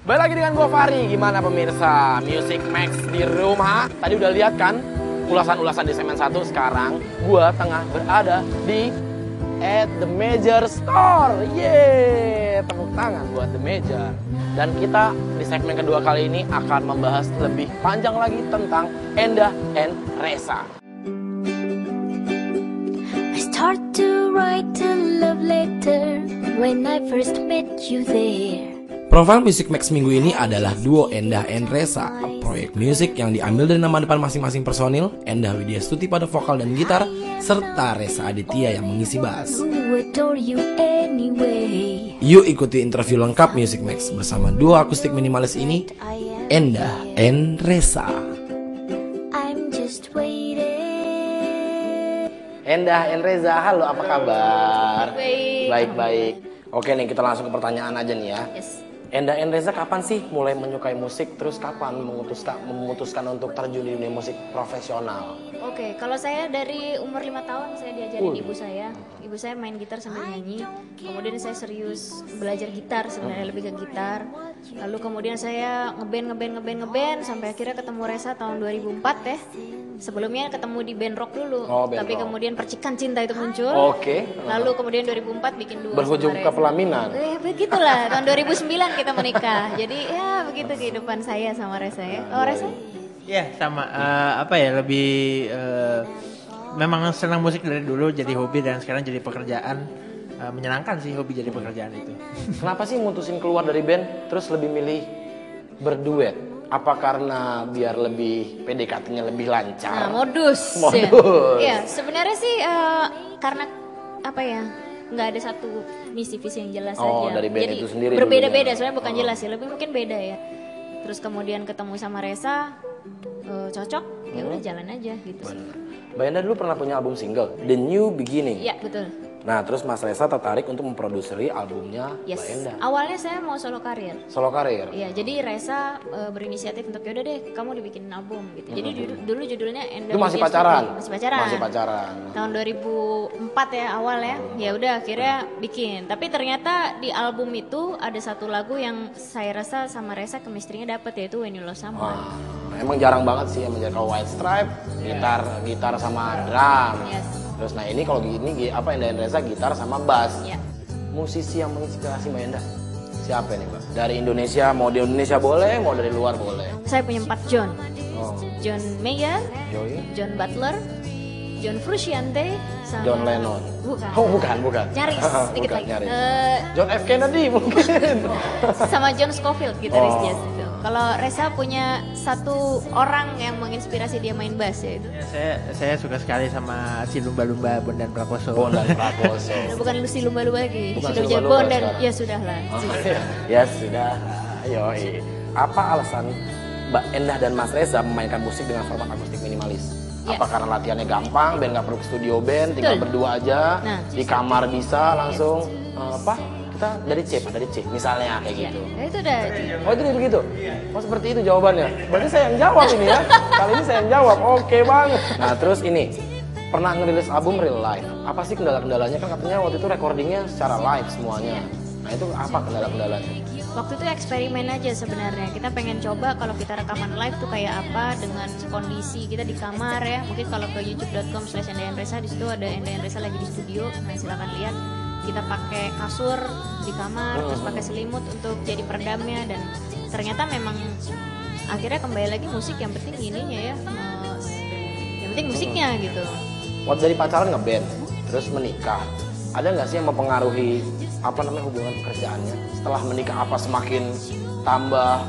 Balik lagi dengan gue Fahri. Gimana pemirsa Music Max di rumah? Tadi udah lihat kan ulasan-ulasan di segmen 1. Sekarang gue tengah berada di at The Major Store. Yeay, tepuk tangan buat The Major. Dan kita di segmen kedua kali ini akan membahas lebih panjang lagi tentang Endah and Reza. I start to write a love letter when I first met you there. Profil Music Max minggu ini adalah duo Endah and Reza, proyek musik yang diambil dari nama depan masing-masing personil. Endah Widya Stuti pada vokal dan gitar, serta Reza Aditya yang mengisi bass. Yuk ikuti interview lengkap Music Max bersama duo akustik minimalis ini, Endah and Reza. Endah and Reza, halo, apa kabar? Baik-baik. Oke nih, kita langsung ke pertanyaan aja nih ya. Yes. Endah and Reza kapan sih mulai menyukai musik? Terus kapan memutuskan untuk terjun di dunia musik profesional? Oke, kalau saya dari umur 5 tahun saya diajarin ibu saya. Ibu saya main gitar sambil nyanyi. Kemudian saya serius belajar gitar, sebenarnya lebih ke gitar. Lalu kemudian saya ngeband sampai akhirnya ketemu Reza tahun 2004 ya. Sebelumnya ketemu di band rock dulu, tapi rock. Kemudian percikan cinta itu muncul. Oke. Lalu kemudian 2004 bikin duo. Berujung ke pelaminan. Begitulah, tahun 2009 kita menikah. Jadi ya begitu kehidupan saya sama Reza ya. Oh Reza? Ya sama, lebih memang senang musik dari dulu jadi hobi dan sekarang jadi pekerjaan. Menyenangkan sih hobi jadi pekerjaan itu. Kenapa sih mutusin keluar dari band terus lebih milih berduet? Apa karena biar lebih PDKT-nya lebih lancar? Nah, modus. Ya, sebenarnya sih karena apa ya? Nggak ada satu misi visi yang jelas aja. Dari band jadi itu sendiri. Berbeda-beda, sebenarnya bukan jelas ya, lebih mungkin beda ya. Terus kemudian ketemu sama Reza, cocok, ya udah jalan aja gitu sih. Mbak Endah dulu pernah punya album single, The New Beginning. Iya, betul. Nah, terus Mas Reza tertarik untuk memproduksi albumnya Mbak Endah. Awalnya saya mau solo karir. Solo karir? Iya, jadi Reza berinisiatif untuk yaudah deh kamu dibikinin album gitu. Jadi dulu judulnya Endah. Itu masih pacaran? Masih pacaran. Masih pacaran. Tahun 2004 ya awal ya. Ya udah akhirnya bikin. Tapi ternyata di album itu ada satu lagu yang saya rasa sama Reza chemistry-nya dapet, yaitu When You Love Someone. Emang jarang banget sih yang menjaga White Stripe, gitar sama drum. Yes. Terus nah ini kalau gini Endah and Reza gitar sama bass. Ya. Musisi yang menginspirasi Mbak Endah siapa nih Mbak? Dari Indonesia, mau di Indonesia boleh, mau dari luar boleh. Saya punya 4 John. John Mayer, Joey, John Butler, John Frusciante, sama John Lennon. Bukan. Oh bukan. Nyaris, dikit lagi. Nyaris. John F. Kennedy mungkin. Sama John Scofield, gitaris jazz itu. Kalau Reza punya satu orang yang menginspirasi dia main bass ya itu. Ya, saya suka sekali sama si lumba-lumba Bondan Prakoso. Bukan Lucy lumba-lumba lagi. Bukan sudah si jadi lumba-lumba Bondan. sekarang. Ya sudahlah. Ya sudah. Yoi. Apa alasan Mbak Endah dan Mas Reza memainkan musik dengan format akustik minimalis? Ya. Apa karena latihannya gampang, band nggak perlu ke studio band, tinggal berdua aja, di kamar bisa langsung kita dari C misalnya kayak gitu. Ya itu udah. Oh itu begitu? Oh seperti itu jawabannya. Berarti saya yang jawab ini ya. Kali ini saya yang jawab. Oke banget. Nah terus ini pernah ngerilis album real life. Apa sih kendala-kendalanya? Kan katanya waktu itu recordingnya secara live semuanya. Nah itu apa kendala-kendalanya? Waktu itu eksperimen aja sebenarnya. Kita pengen coba kalau kita rekaman live tuh kayak apa dengan kondisi kita di kamar ya. Mungkin kalau ke youtube.com/endahandreza di situ ada Endah and Reza lagi di studio. Nah silakan lihat. Kita pakai kasur di kamar, terus pakai selimut untuk jadi peredamnya, dan ternyata memang akhirnya kembali lagi musik yang penting ininya ya, yang penting musiknya gitu. Waktu dari pacaran ngeband, terus menikah, ada nggak sih yang mempengaruhi hubungan pekerjaannya? Setelah menikah apa semakin tambah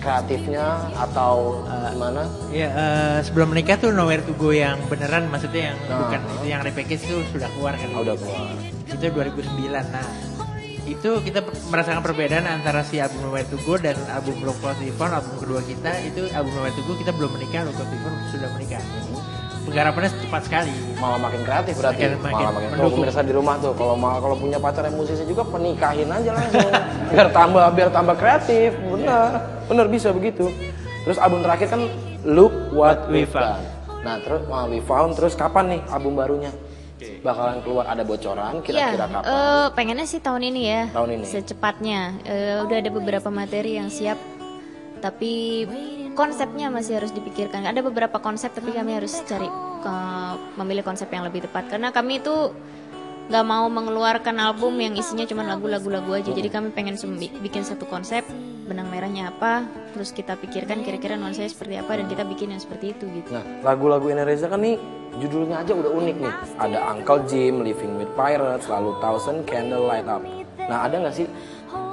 kreatifnya atau gimana? Ya sebelum menikah tuh Nowhere to Go yang beneran, maksudnya yang bukan itu yang repackage itu sudah keluar kan? Udah keluar. Itu 2009. Nah itu kita merasakan perbedaan antara si album Nowhere to Go dan album Look What We Found, album kedua kita. Itu album Nowhere to Go kita belum menikah, Look What We Found sudah menikah. Penggarapannya cepat sekali. Malah makin kreatif berarti. Malah makin. Kalau pemirsa di rumah tuh, kalau punya pacar yang musisi juga, penikahin aja langsung. biar tambah kreatif. Bener bisa begitu. Terus album terakhir kan Look What We Found. Nah terus We Found, terus kapan nih album barunya? bakalan keluar, ada bocoran kira-kira kapan? Pengennya sih tahun ini ya. Tahun ini. Secepatnya. Udah ada beberapa materi yang siap, tapi konsepnya masih harus dipikirkan. Ada beberapa konsep, tapi kami harus cari memilih konsep yang lebih tepat. Karena kami itu nggak mau mengeluarkan album yang isinya cuma lagu-lagu aja. Jadi kami pengen bikin satu konsep, benang merahnya apa, terus kita pikirkan kira-kira nuansanya seperti apa, dan kita bikin yang seperti itu gitu. Nah, lagu-lagu Enda Reza kan nih judulnya aja udah unik nih. Ada Uncle Jim, Living with Pirates, lalu Thousand Candle Light Up. Nah, ada nggak sih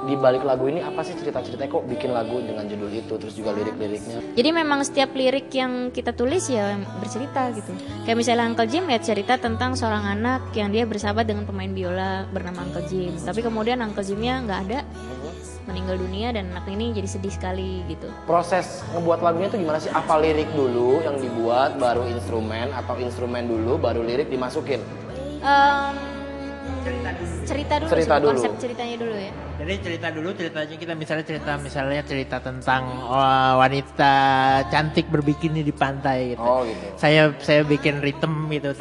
di balik lagu ini apa sih cerita-ceritanya kok bikin lagu dengan judul itu, terus juga lirik-liriknya? Jadi memang setiap lirik yang kita tulis ya bercerita gitu. Kayak misalnya Uncle Jim ya cerita tentang seorang anak yang dia bersahabat dengan pemain biola bernama Uncle Jim. Tapi kemudian Uncle Jimnya nggak ada, meninggal dunia, dan anak ini jadi sedih sekali gitu. Proses ngebuat lagunya tuh gimana sih? Apa lirik dulu yang dibuat, baru instrumen, atau instrumen dulu, baru lirik dimasukin? Cerita dulu, Cerita dulu. konsep ceritanya dulu ya. Jadi ceritanya kita misalnya cerita tentang wanita cantik berbikini di pantai gitu. Oh gitu. Saya bikin ritme gitu.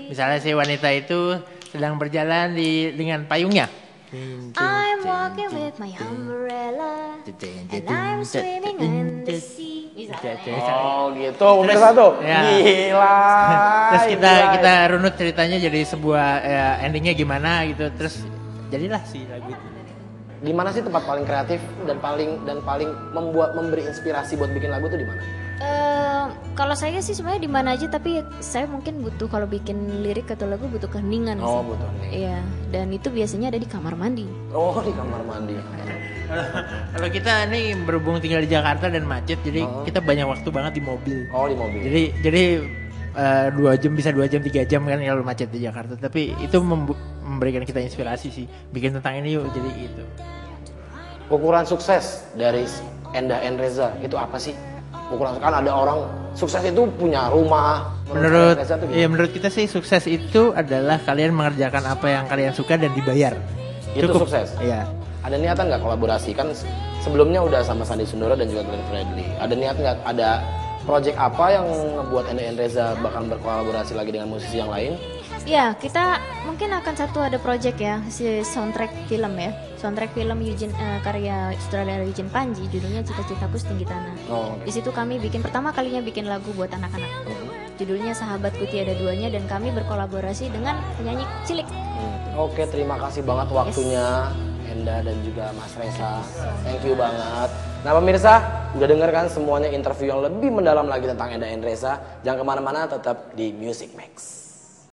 Misalnya si wanita itu sedang berjalan dengan payungnya. I'm walking with my umbrella and I'm swimming in the sea. Oh gitu, pemirsa tuh. Ya. Gila. Terus gila. kita runut ceritanya jadi sebuah endingnya gimana gitu. Terus jadilah si lagu itu. Di mana sih tempat paling kreatif dan paling memberi inspirasi buat bikin lagu tuh di mana? Kalau saya sih sebenarnya di mana aja, tapi saya mungkin butuh kalau bikin lirik atau lagu butuh keheningan Oh, sih. butuh nih. Iya, dan itu biasanya ada di kamar mandi. Oh, di kamar mandi. Kalau kita nih berhubung tinggal di Jakarta dan macet, jadi kita banyak waktu banget di mobil. Oh, di mobil. Jadi 2 jam bisa 2 jam 3 jam kan kalau macet di Jakarta. Tapi itu memberikan kita inspirasi sih. Bikin tentang ini yuk, jadi gitu. Ukuran sukses dari Enda Reza itu apa sih? Ukuran kan ada orang sukses itu punya rumah. Menurut Enda Reza tuh gimana? menurut kita sih sukses itu adalah kalian mengerjakan apa yang kalian suka dan dibayar. Itu sukses. Iya. Ada niatan nggak kolaborasi? Kan sebelumnya udah sama Sandy Sundoro dan juga Glenn Fredly. Ada niat nggak? Ada project apa yang ngebuat Enda Reza bakal berkolaborasi lagi dengan musisi yang lain? Ya, kita mungkin akan ada project ya, si soundtrack film ya. Soundtrack film karya sutradara Eugene Panji, judulnya Cita-Citaku Setinggi Tanah. Oh, Di situ kami pertama kalinya bikin lagu buat anak-anak. Judulnya Sahabatku Tiada Duanya, dan kami berkolaborasi dengan penyanyi cilik. Oke, terima kasih banget waktunya Enda dan juga Mas Reza. Thank you banget. Nah pemirsa, udah denger kan semuanya interview yang lebih mendalam lagi tentang Enda Reza. Jangan kemana-mana, tetap di Music Max.